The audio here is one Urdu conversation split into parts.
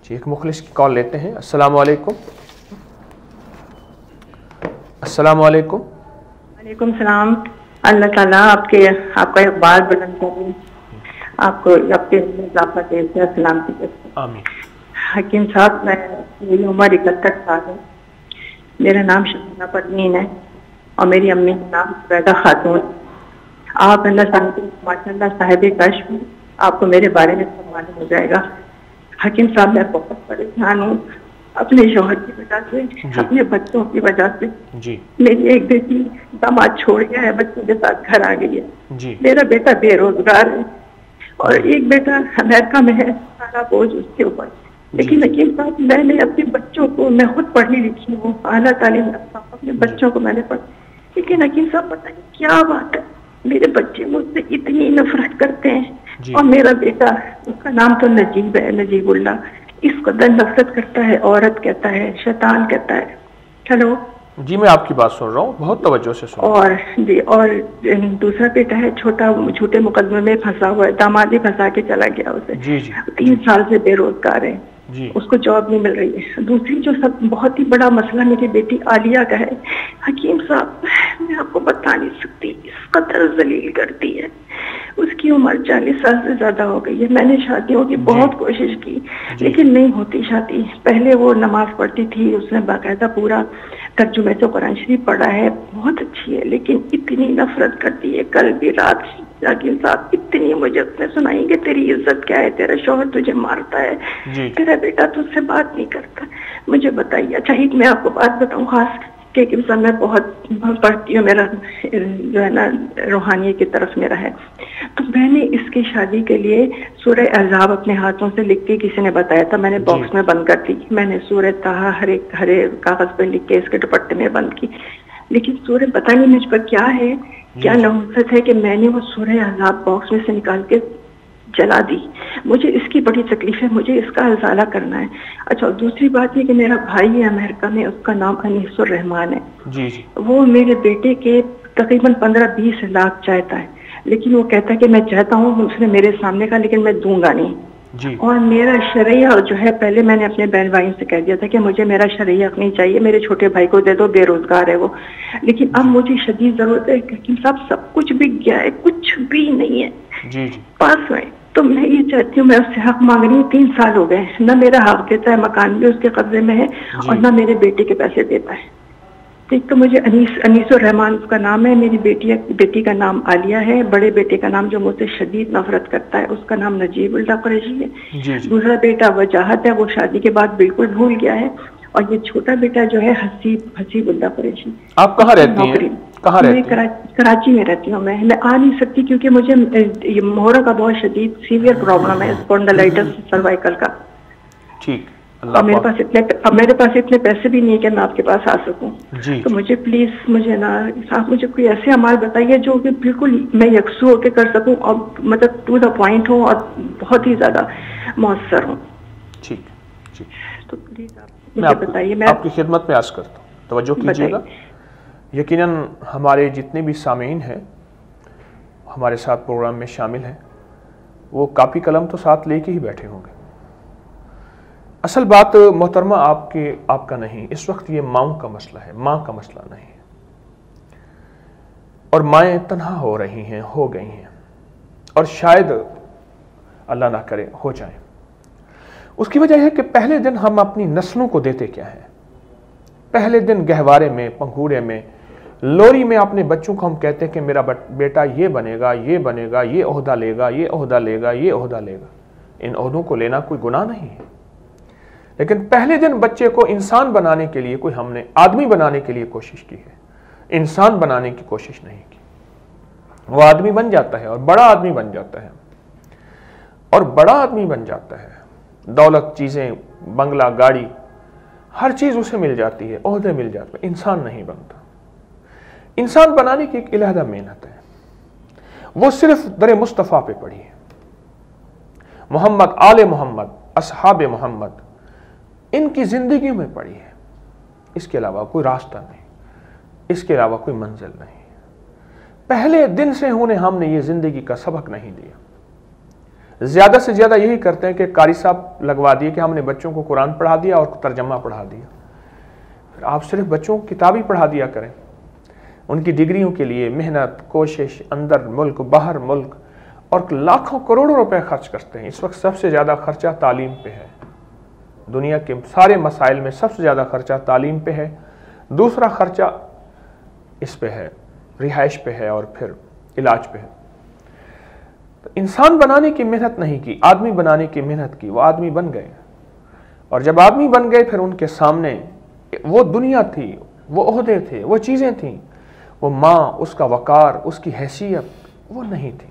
جی ایک مخلص کی کال لیتے ہیں. السلام علیکم. السلام علیکم. وعلیکم السلام. اللہ تعالیٰ آپ کا اقبال بلند کریں, آپ کو آپ کے اضافہ دیتے ہیں. سلامتی کرتے. آمین. حکیم صاحب, میری عمر 61 سال ہے. میرا نام شبینہ پروین ہے اور میری امی کا نام زبیدہ خاتون. آپ اللہ ماشاء اللہ صاحب کشف, آپ کو میرے بارے میں سب معلوم ہو جائے گا. حکیم صاحب, میں بہت پریشان ہوں اپنے شوہر کی وجہ سے, اپنے بچوں کی وجہ سے. میری ایک بیٹی داماد چھوڑ گیا ہے, بچوں کے ساتھ گھر آ گئی ہے. میرا بیٹا بے روزگار ہے اور ایک بیٹا امریکہ میں ہے, سارا بوجھ اس کے اوپر. لیکن حکیم صاحب, میں نے اپنے بچوں کو, میں خود پڑھی لکھی ہوں, اعلیٰ تعلیم رکھتا ہوں, اپنے بچوں کو میں نے پڑھا. لیکن حکیم صاحب پتہ نہیں کیا بات ہے, میرے بچے مجھ سے اتنی نفرت کرتے ہیں. اور میرا بیٹا, اس کا نام تو نجیب ہے, نجیب اللہ, اس قدر نفرت کرتا ہے, عورت کہتا ہے, شیطان کہتا ہے. ہیلو جی, میں آپ کی بات سن رہا ہوں, بہت توجہ سے سن. اور دوسرا بیٹا ہے چھوٹا, جھوٹے مقدمے میں پھنسا ہوا ہے, داماد ہی پھنسا کے چلا گیا اسے. 3 سال سے بے روزگار ہے, اس کو جاب نہیں مل رہی ہے. دوسری جو سب بہت ہی بڑا مسئلہ میری بیٹی عالیہ کا ہے. حکیم صاحب, میں آپ کو بتا نہیں سکتی, اس قدر ذلیل کرتی ہے. اس کی عمر 40 سال سے زیادہ ہو گئی ہے. میں نے شادیوں کی بہت کوشش کی لیکن نہیں ہوتی شادی. پہلے وہ نماز پڑھتی تھی, اس نے باقاعدہ پورا ترجمے سے قرآن شریف پڑھا ہے, بہت اچھی ہے, لیکن اتنی نفرت کرتی ہے. کل بھی رات حکیم صاحب اتنی مجھے اس نے سنائی کہ تیری عزت کیا ہے, تیرا شوہر تجھے مارتا ہے, تیرا بیٹا تجھ سے بات نہیں کرتا. مجھے بتائیے. اچھا ایک میں آپ کو بات بتاؤں خاص کہ میں بہت پڑھتی ہوں, میرا جو ہے نا روحانی کی طرف میرا ہے. تو میں نے اس کی شادی کے لیے سورہ احزاب اپنے ہاتھوں سے لکھ کے, کسی نے بتایا تھا, میں نے باکس میں بند کر دی. میں نے سورہ طٰہٰ ہرے کاغذ پہ لکھ کے اس کے دوپٹے میں بند کی. لیکن سورہ پتہ نہیں مجھ پر کیا ہے, کیا نحوست ہے کہ میں نے وہ سورہ احزاب باکس میں سے نکال کے جلا دی. مجھے اس کی بڑی تکلیف ہے, مجھے اس کا ازالہ کرنا ہے. اچھا دوسری بات یہ کہ میرا بھائی ہے امریکہ میں, اس کا نام انیس الرحمان ہے. وہ میرے بیٹے کے تقریباً 15-20 لاکھ چاہتا ہے, لیکن وہ کہتا ہے کہ میں چاہتا ہوں, اس نے میرے سامنے کہا لیکن میں دوں گا نہیں. اور میرا شرعیہ جو ہے, پہلے میں نے اپنے بہن بھائیوں سے کہہ دیا تھا کہ مجھے میرا شرعیہ حق نہیں چاہیے, میرے چھوٹے بھائی کو دے دو, بے روزگار ہے وہ. لیکن اب مجھے شدید ضرورت ہے حکیم صاحب, سب کچھ بک گیا ہے, کچھ بھی نہیں ہے پاس میں. تو میں یہ چاہتی ہوں, میں اس سے حق مانگ رہی ہوں, 3 سال ہو گئے, نہ میرا حق دیتا ہے, مکان بھی اس کے قبضے میں ہے, اور نہ میرے بیٹے کے پیسے دیتا ہے. ایک تو مجھے انیس الرحمان اس کا نام ہے, میری بیٹی کا نام عالیہ ہے, بڑے بیٹے کا نام جو مجھ سے شدید نفرت کرتا ہے اس کا نام نجیب اللہ قریشی ہے. دوسرا بیٹا وجاہت ہے, وہ شادی کے بعد بالکل بھول گیا ہے. اور یہ چھوٹا بیٹا جو ہے حسیب اللہ قریشی. آپ کہاں رہتی ہیں؟ میں کراچی میں رہتی ہوں. میں آ نہیں سکتی کیونکہ مجھے مہرہ کا بہت شدید سیویئر پرابلم ہے, اسپونڈلائٹس سروائکل کا. ٹھیک. اور میرے پاس اتنے پیسے بھی نہیں ہے کہ میں آپ کے پاس آ سکوں. تو مجھے پلیز, مجھے نا آپ مجھے کوئی ایسے اعمال بتائیے جو کہ بالکل میں یکسو ہو کے کر سکوں, اور مطلب ٹو دا پوائنٹ ہوں, اور بہت ہی زیادہ مؤثر ہوں. ٹھیک. تو پلیز آپ مجھے بتائیے. میں آپ کی خدمت میں عرض کرتا ہوں, توجہ کیجیے گا. یقیناً ہمارے جتنے بھی سامعین ہیں ہمارے ساتھ پروگرام میں شامل ہیں, وہ کاپی قلم تو ساتھ لے کے ہی بیٹھے ہوں گے. اصل بات محترمہ آپ کا نہیں, اس وقت یہ ماؤں کا مسئلہ ہے, ماں کا مسئلہ نہیں ہے. اور مائیں تنہا ہو رہی ہیں, ہو گئی ہیں, اور شاید اللہ نہ کرے ہو جائیں. اس کی وجہ ہے کہ پہلے دن ہم اپنی نسلوں کو دیتے کیا ہیں. پہلے دن گہوارے میں, پنگھوڑے میں, لوری میں اپنے بچوں کو ہم کہتے ہیں کہ میرا بیٹا یہ بنے گا, یہ بنے گا, یہ عہدہ لے گا, یہ عہدہ لے گا, یہ عہدہ لے گا. ان عہدوں کو لینا کوئی گناہ نہیں ہے, لیکن پہلے دن بچے کو انسان بنانے کے لیے کوئی ہم نے آدمی بنانے کے لیے کوشش کی ہے, انسان بنانے کی کوشش نہیں کی. وہ آدمی بن جاتا ہے اور بڑا آدمی بن جاتا ہے, اور بڑا آدمی بن جاتا ہے, دولت, چیزیں, بنگلہ, گاڑی, ہر چیز اسے مل جاتی ہے, عہدے مل جاتے ہیں, انسان نہیں بنتا. انسان بنانے کی ایک علیحدہ محنت ہے, وہ صرف در مصطفیٰ پہ پڑھی ہے. محمد, آل محمد, اصحاب محمد, ان کی زندگیوں میں پڑھی ہے. اس کے علاوہ کوئی راستہ نہیں, اس کے علاوہ کوئی منزل نہیں. پہلے دن سے انہیں ہم نے یہ زندگی کا سبق نہیں دیا. زیادہ سے زیادہ یہی کرتے ہیں کہ قاری صاحب لگوا دیے کہ ہم نے بچوں کو قرآن پڑھا دیا اور ترجمہ پڑھا دیا. پھر آپ صرف بچوں کو کتاب ہی پڑھا دیا کریں. ان کی ڈگریوں کے لیے محنت، کوشش، اندر ملک باہر ملک، اور لاکھوں کروڑوں روپے خرچ کرتے ہیں. اس وقت سب سے زیادہ خرچہ تعلیم پہ ہے. دنیا کے سارے مسائل میں سب سے زیادہ خرچہ تعلیم پہ ہے. دوسرا خرچہ اس پہ ہے، رہائش پہ ہے، اور پھر علاج پہ ہے. تو انسان بنانے کی محنت نہیں کی، آدمی بنانے کی محنت کی. وہ آدمی بن گئے، اور جب آدمی بن گئے پھر ان کے سامنے وہ دنیا تھی، وہ عہدے تھے، وہ چیزیں تھیں. وہ ماں، اس کا وقار، اس کی حیثیت وہ نہیں تھی.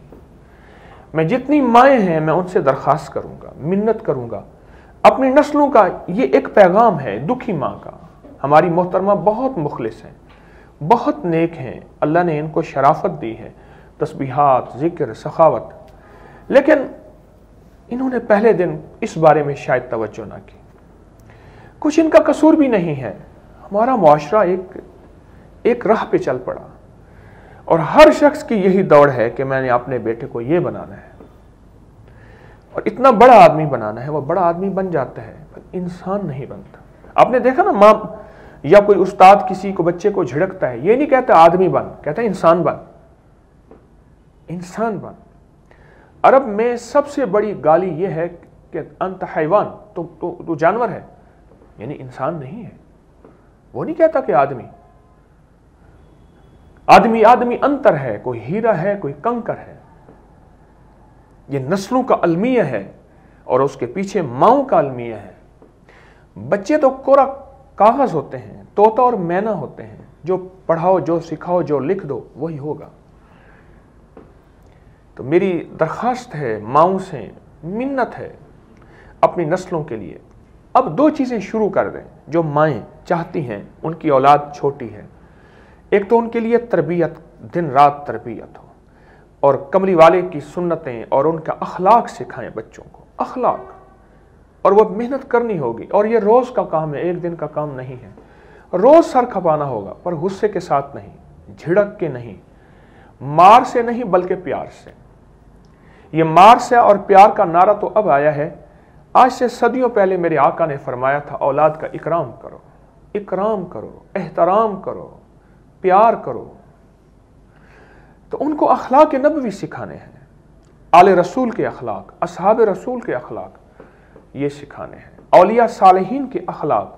میں جتنی مائیں ہیں میں ان سے درخواست کروں گا، منت کروں گا. اپنی نسلوں کا یہ ایک پیغام ہے دکھی ماں کا. ہماری محترمہ بہت مخلص ہیں، بہت نیک ہیں، اللہ نے ان کو شرافت دی ہے، تسبیحات، ذکر، سخاوت، لیکن انہوں نے پہلے دن اس بارے میں شاید توجہ نہ کی. کچھ ان کا قصور بھی نہیں ہے. ہمارا معاشرہ ایک راہ پہ چل پڑا، اور ہر شخص کی یہی دوڑ ہے کہ میں نے اپنے بیٹے کو یہ بنانا ہے اور اتنا بڑا آدمی بنانا ہے. وہ بڑا آدمی بن جاتا ہے پر انسان نہیں بنتا. آپ نے دیکھا نا، ماں یا کوئی استاد کسی کو بچے کو جھڑکتا ہے، یہ نہیں کہتا آدمی بن، کہتا ہے انسان بن. انسان بن. عرب میں سب سے بڑی گالی یہ ہے کہ انت حیوان، تو جانور ہے، یعنی انسان نہیں ہے. وہ نہیں کہتا کہ آدمی انتر ہے، کوئی ہیرا ہے، کوئی کنکر ہے. یہ نسلوں کا المیہ ہے، اور اس کے پیچھے ماؤں کا المیہ ہے. بچے تو کورا کاغذ ہوتے ہیں، طوطا اور مینا ہوتے ہیں. جو پڑھاؤ، جو سکھاؤ، جو لکھ دو وہی ہوگا. تو میری درخواست ہے، ماؤں سے منت ہے اپنی نسلوں کے لیے، اب دو چیزیں شروع کر دیں جو مائیں چاہتی ہیں ان کی اولاد چھوٹی ہے. ایک تو ان کے لیے تربیت، دن رات تربیت ہو، اور کملی والے کی سنتیں اور ان کا اخلاق سکھائیں بچوں کو. اخلاق، اور وہ محنت کرنی ہوگی، اور یہ روز کا کام ہے، ایک دن کا کام نہیں ہے. روز سر کھپانا ہوگا، پر غصے کے ساتھ نہیں، جھڑک کے نہیں، مار سے نہیں بلکہ پیار سے. یہ مار سے اور پیار کا نعرہ تو اب آیا ہے. آج سے صدیوں پہلے میرے آقا نے فرمایا تھا اولاد کا اکرام کرو، اکرام کرو، احترام کرو، پیار کرو. تو ان کو اخلاق نبوی سکھانے ہیں، آل رسول کے اخلاق، اصحاب رسول کے اخلاق یہ سکھانے ہیں، اولیاء صالحین کے اخلاق.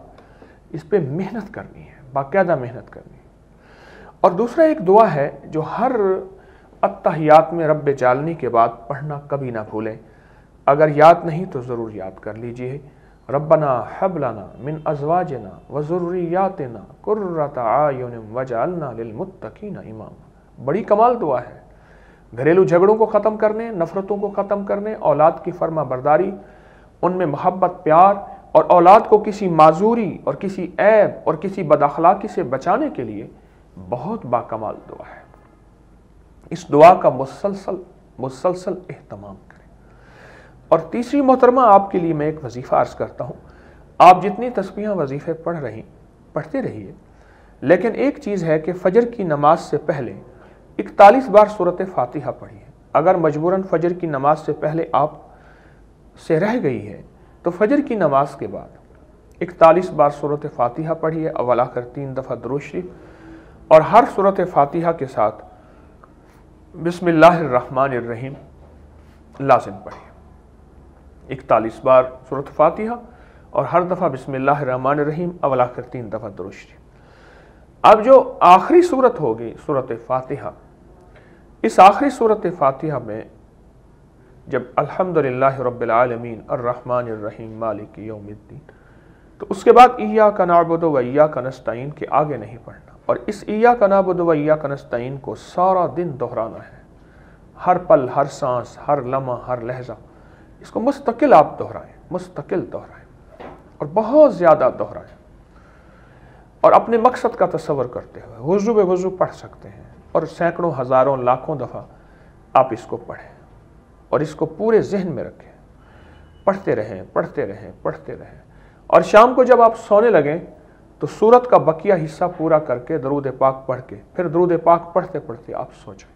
اس پہ محنت کرنی ہے، باقاعدہ محنت کرنی ہے. اور دوسرا ایک دعا ہے جو ہر التحیات میں رب جعلنی کے بعد پڑھنا کبھی نہ بھولیں. اگر یاد نہیں تو ضرور یاد کر لیجئے. ربنا حب لنا من ازواجنا وذریاتنا قرۃ اعین واجعلنا للمتقین اماما. بڑی کمال دعا ہے. گھریلو جھگڑوں کو ختم کرنے، نفرتوں کو ختم کرنے، اولاد کی فرما برداری، ان میں محبت، پیار، اور اولاد کو کسی معذوری اور کسی عیب اور کسی بد اخلاقی سے بچانے کے لیے بہت باکمال دعا ہے. اس دعا کا مسلسل اہتمام کریں. اور تیسری محترمہ، آپ کے لیے میں ایک وظیفہ عرض کرتا ہوں. آپ جتنی تسبیحاں وظیفے پڑھتے رہیے، لیکن ایک چیز ہے کہ فجر کی نماز سے پہلے 41 بار سورۃ فاتحہ پڑھیے. اگر مجبوراً فجر کی نماز سے پہلے آپ سے رہ گئی ہے تو فجر کی نماز کے بعد 41 بار سورۃ فاتحہ پڑھیے، اول آخر 3 دفعہ درود شریف، اور ہر سورۃ فاتحہ کے ساتھ بسم اللہ الرحمن الرحیم لازم پڑھیے. 41 بار سورۃ فاتحہ اور ہر دفعہ بسم اللہ الرحمن الرحیم، اول آخر 3 دفعہ درود شریف. اب جو آخری سورت ہوگی سورۃ فاتحہ، اس آخری سورۃ فاتحہ میں جب الحمدللہ رب العالمین الرحمن الرحیم مالک یوم الدین، تو اس کے بعد ایاک نعبد و ایاک نستعین کے آگے نہیں پڑھنا. اور اس ایاک نعبد و ایاک نستعین کو سارا دن دہرانا ہے، ہر پل، ہر سانس، ہر لمحہ، ہر لہجہ. اس کو مستقل آپ دہرائیں، مستقل دہرائیں، اور بہت زیادہ دہرائیں. اور اپنے مقصد کا تصور کرتے ہوئے وضو بے وضو پڑھ سکتے ہیں، اور سینکڑوں، ہزاروں، لاکھوں دفعہ آپ اس کو پڑھیں اور اس کو پورے ذہن میں رکھیں. پڑھتے رہیں، پڑھتے رہیں، پڑھتے رہیں. اور شام کو جب آپ سونے لگیں تو سورت کا بقیہ حصہ پورا کر کے درود پاک پڑھ کے پھر درود پاک پڑھتے پڑھتے آپ سو جائیں.